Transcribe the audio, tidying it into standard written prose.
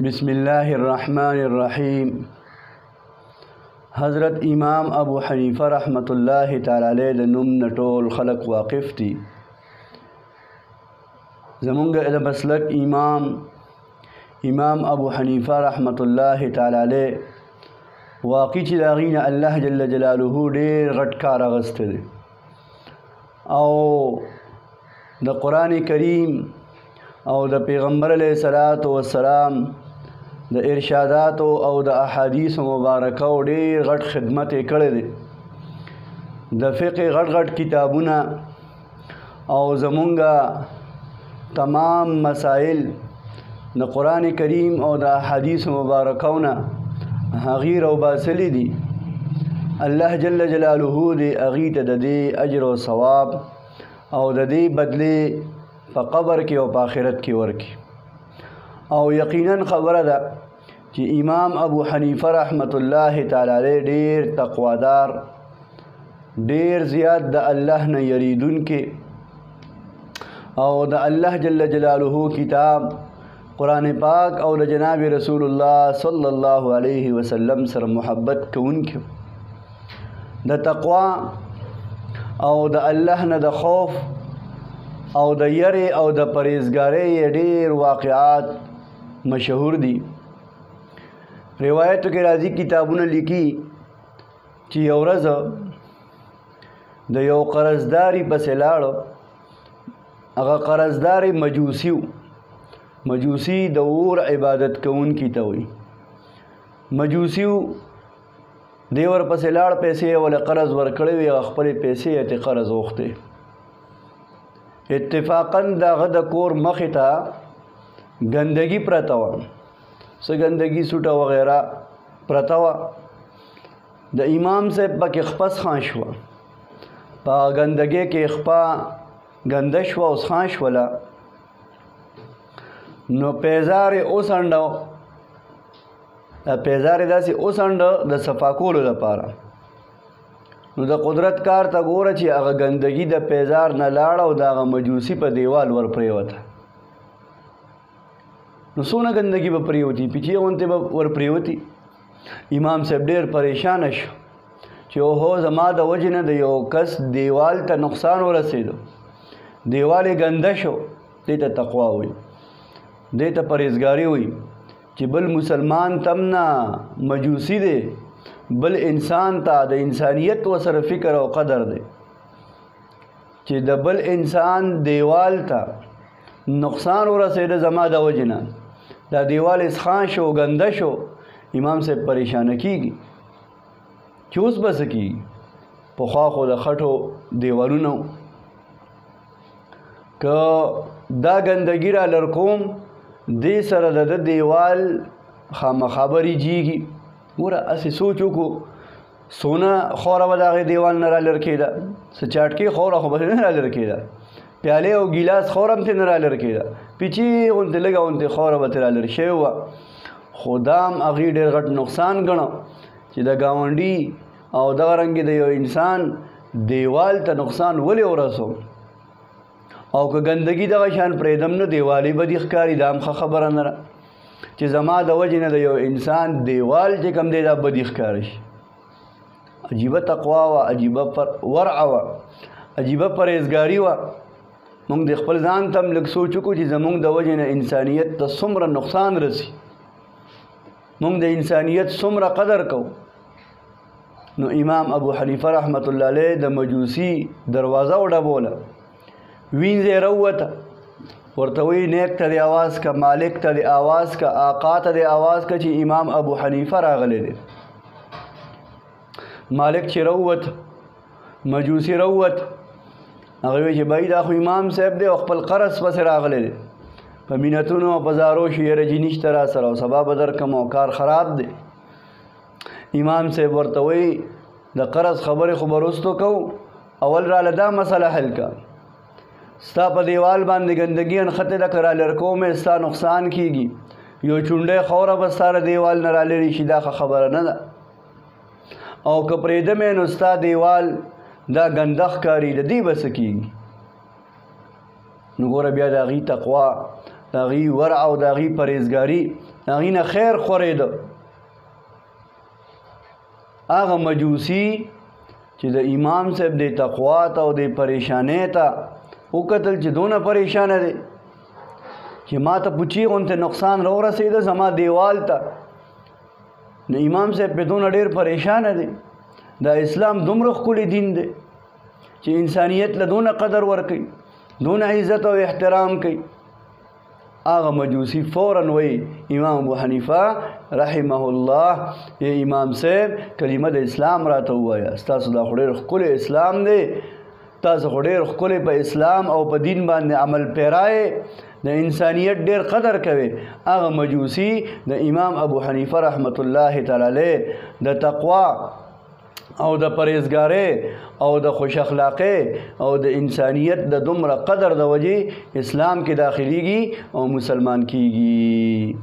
بسم الله الرحمن الرحیم. حضرت امام ابو حنیفه رحمت الله تعالی علیه د نوم نه ټول خلق واقف دي. زمونږ د مسلک امام ابو حنیفه رحمت الله تعالی علیه واقع چې د هغې نه الله جل جلاله ډېر غټ کار اخیستی دی او د قرآن کریم او د پیغمبر علیه الصلاة والسلام د ارشاداتو او د احادیثو مبارکو ډېر غټ خدمت یې کړی دی. د فقه غټ کتابونه او زمونږ تمام مسائل د قرآن کریم او د احادیثو مبارکو نه هغې راوباسلي دي. الله جل جلاله دې هغې ته د دې اجر او ثواب او د دې بدلې په قبر کې او په آخرت کې ورکړي. او یقینا خبره ده چې امام ابو حنیفه رحمت الله تعالی علیه ډېر تقوادار، ډېر زیات د الله نه یریدونکي او د الله جل جلاله کتاب قرآن پاک او د جناب رسول الله صلی الله علیه وسلم سره محبت کوونکي، د تقوا او د الله نه د خوف او د یری او د پرهیزګارۍ ډېر واقعات مشهور دي. روایتو کې راځي، کتابونه لیکي چې یو ورځ د یو قرضداري پسې لاړ. هغه قرضدار مجوسي و. مجوسي د اور عبادت کوونکي ته وایي. مجوسي و، دی ورپسې لاړ، پیسې یې ورله قرض ورکړی وې، هغه خپلې پیسې یې ترې قرض غوښتې. اتفاقا د هغه د کور مخې ته ګندګي پرته وه، څه ګندګي سوټه وغیره پرته وه. د امام صاحب پکې خپه څښان شوه، په ګندګۍ کې خپه ګنده شوه او څښان شوله. نو پیزار یې وڅنډه، دا پیزار یې داسې وڅنډه د صفا کولو لپاره. نو د قدرت کار ته ګوره چې هغه ګندګي د پیزار نه لاړه او د هغه مجوسي په دیوال ور پرېوته. نو څونه ګندګي به پرېوتي، پیچې غوندې به ور پرېوتي. امام صاحب ډېر پریشانه شو چې اوهو زما د وجې نه د یو کس دیوال ته نقصان ورسېدو، دیوال یې ګنده شو. دې ته تقوا وایي، دې ته پرهیزګاري وایي چې بل مسلمان تم نه مجوسي دی، بل انسان ته د انسانیت ورسره فکر او قدر دی چې د بل انسان دیوال ته نقصان ورسېده زما د وجې نه، دا دیوال اسخان شو، ګنده شو. امام صاحب پریشانه کېږي چې اوس به څه کېږي. پخوا خو د خټو دیوالونه که دا ګندګي را لر کوم، دې سره د ده دیوال خامخا به رېجېږي. ګوره هسې سوچ وکړو، سونه خوره به د هغې دیوال نه را لر کېده، څه چاټکې خوره خو به نه را لر کېده، پیالې او ګیلاس خوره هم ترې نه را لر کېده، پیچې غوندې لږه غوندې خوره به ترې را لر شوې وه. خو دا هم هغې ډېر غټ نقصان ګڼه چې د ګاونډي او دغه رنګې د یو انسان دیوال ته نقصان ولې ورسو. او که ګندګي دغه شان پرېږدم نه، دیوالې به دې ښکاري. دا هم ښه خبره نه ده چې زما د وجې نه د یو انسان دیوال چې کوم دی دا بدي ښکاره شي. عجیبه تقوا وه، عجیبه ورع وه، عجیبه پرهیزګاري وه. موږ د خپل ځان ته هم لږ سوچ وکړو چې زموږ د وجې نه انسانیت ته څومره نقصان رسي، موږ د انسانیت څومره قدر کوو. نو امام ابو حنیفه رحمت الله علیه د مجوسي دروازه وډبوله، وینځ یې راووته، ورته وایي نیک ته دې آواز که، مالک ته دې آواز که، آقا ته دې آواز که چې امام ابو حنیفه راغلی دی. مالک چې راووت، مجوسي راووت، هغه وایي چې بھائی دا خو امام صاحب دی او خپل قرض پسې راغلی دی، په مینتونو او په زارو شو، یاره جي نشته را سره او سبا به درکړم او کار خراب دی. امام صاحب ورته وایي د قرض خبرې خو به وروستو کوو، اول راله دا مسله حل که. ستا په دیوال باندې ګندګي انښتې ده، که را لر کوم یې ستا نقصان کېږي، یو چونډۍ خوره به ستا د دیوال نه را لرې شي، دا ښه خبره نه ده. او که پرېږدم یې نو ستا دیوال دا ګنده ښکاري، د دې به څه کېږي. نو ګوره بیا د هغې تقوا، د هغې ورع او د هغې پرهیزګاري هغې نه خیر خورېده. هغه مجوسي چې د امام صاحب د تقوا ته او د پریشانۍ ته وکتل چې دونه پریشانه دی چې ما ته پوچی غونته نقصان راورسېده زما دیوال ته، نو امام صاحب په دونه ډېر پریشانه دی. دا اسلام دومره ښکلی دین دی چې انسانیت له دونه قدر ورکوي، دونه عزت او احترام کوي. هغه مجوسی فوراً وی امام ابو حنیفه رحمه الله امام صاحب کلمه د اسلام راته ووایه، ستاسو دا خو ډېر ښکلی اسلام دی، تاسو خو ډېر ښکلی په اسلام او په دین باندې عمل پیرای، د انسانیت ډېر قدر کوي. هغه مجوسی د امام ابو حنیفه رحمت الله تعالی علیه د تقوا او د پرهیزګارۍ او د خوش اخلاقۍ او د انسانیت د دومره قدر د وجې اسلام کې داخليږي او مسلمان کیږي.